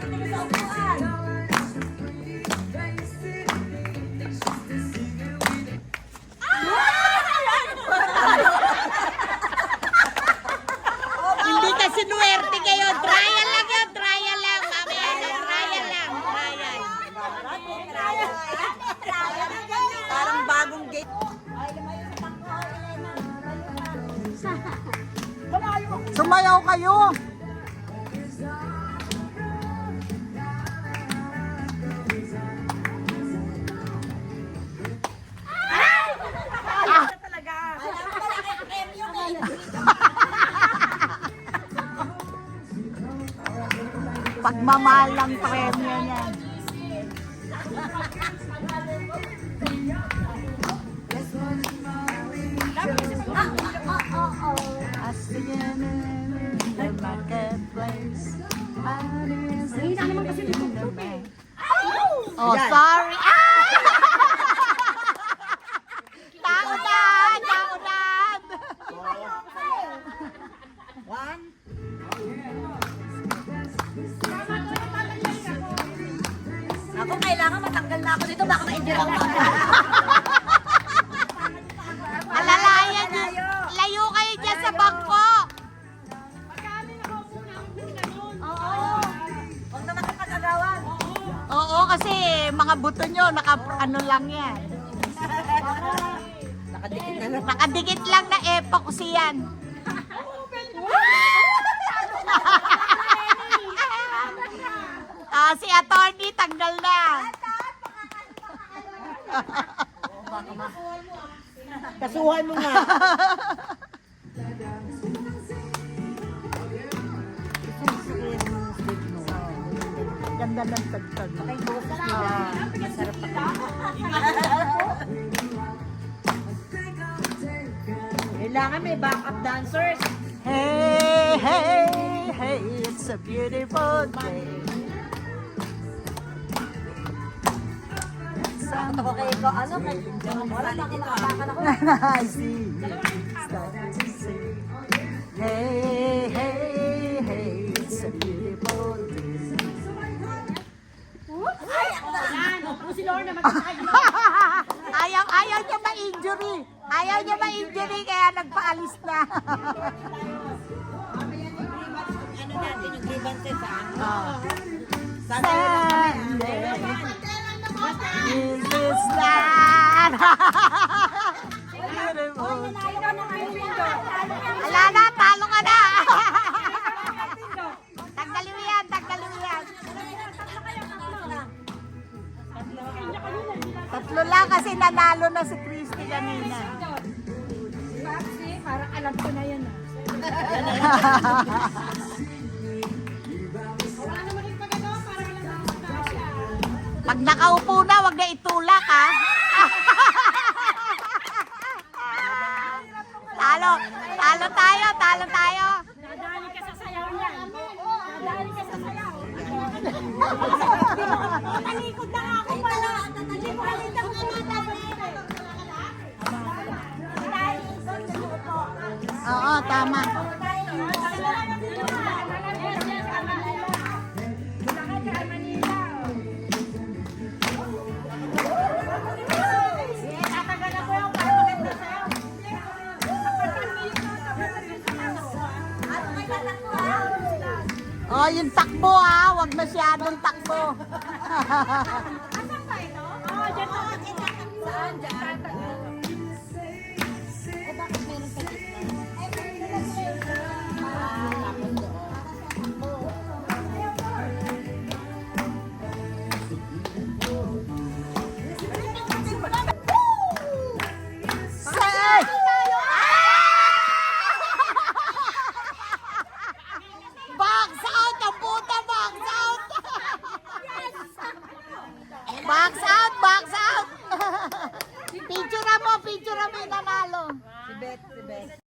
Hindi ka sinuwerte kayo. Trial lang yun. Trial lang. Mamaya na. Trial lang. Trial. Parang bagong gate. Sumayaw kayo. Pagmamahal ng premyo niyan. The marketplace. Oh, sorry. Taunan! Taunan! One. Ako kailangan matanggal na ako dito. Baka ma-injure ako. Alalayan nyo. Layo kayo dyan sa bangko. Oo. Huwag naman kang pag-agawan. Oo, kasi mga buto nyo, ano lang yan. Nakadikit na lang. Nakadikit lang na epoxy yan. Si attorney, tanggal na. Kasuhan mo nga. Ganda ng tagtag. Masarap pa. Kailangan may backup dancers. Hey, hey, hey, it's a beautiful day. Sakot ako kay ko. Ano? Wala na ako nakatakan ako. I see. Starting to see. Hey, hey, hey, it's a beautiful day. Ayaw niya ma-injury. Ayaw niya ma-injury kaya nagpaalis na. Ano natin yung grievance sa Sunday is this land. Beautiful. Ala na, talo ka na. Tanggalin mo yan, tanggalin mo yan. Tatlo lang kasi nanalo na si Christy kanina. Parang alam ko na yan. Pag nakaupo na, wag na itulak ha. Talo, talo tayo, talo tayo. Nadali ka sa sayaw niya. Nadali ka sa sayaw. Talikod na ako pala. Hindi mo halita ko Oo, tama. Oh, yung takbo ha, wag masyadong takbo. Asan ba ito? Oo, dyan to. Saan dyan? Bakit meron sa Say! Box out! Ang puta! Box out! Box out! Box out! Picture mo yung nanalo. Si Beth.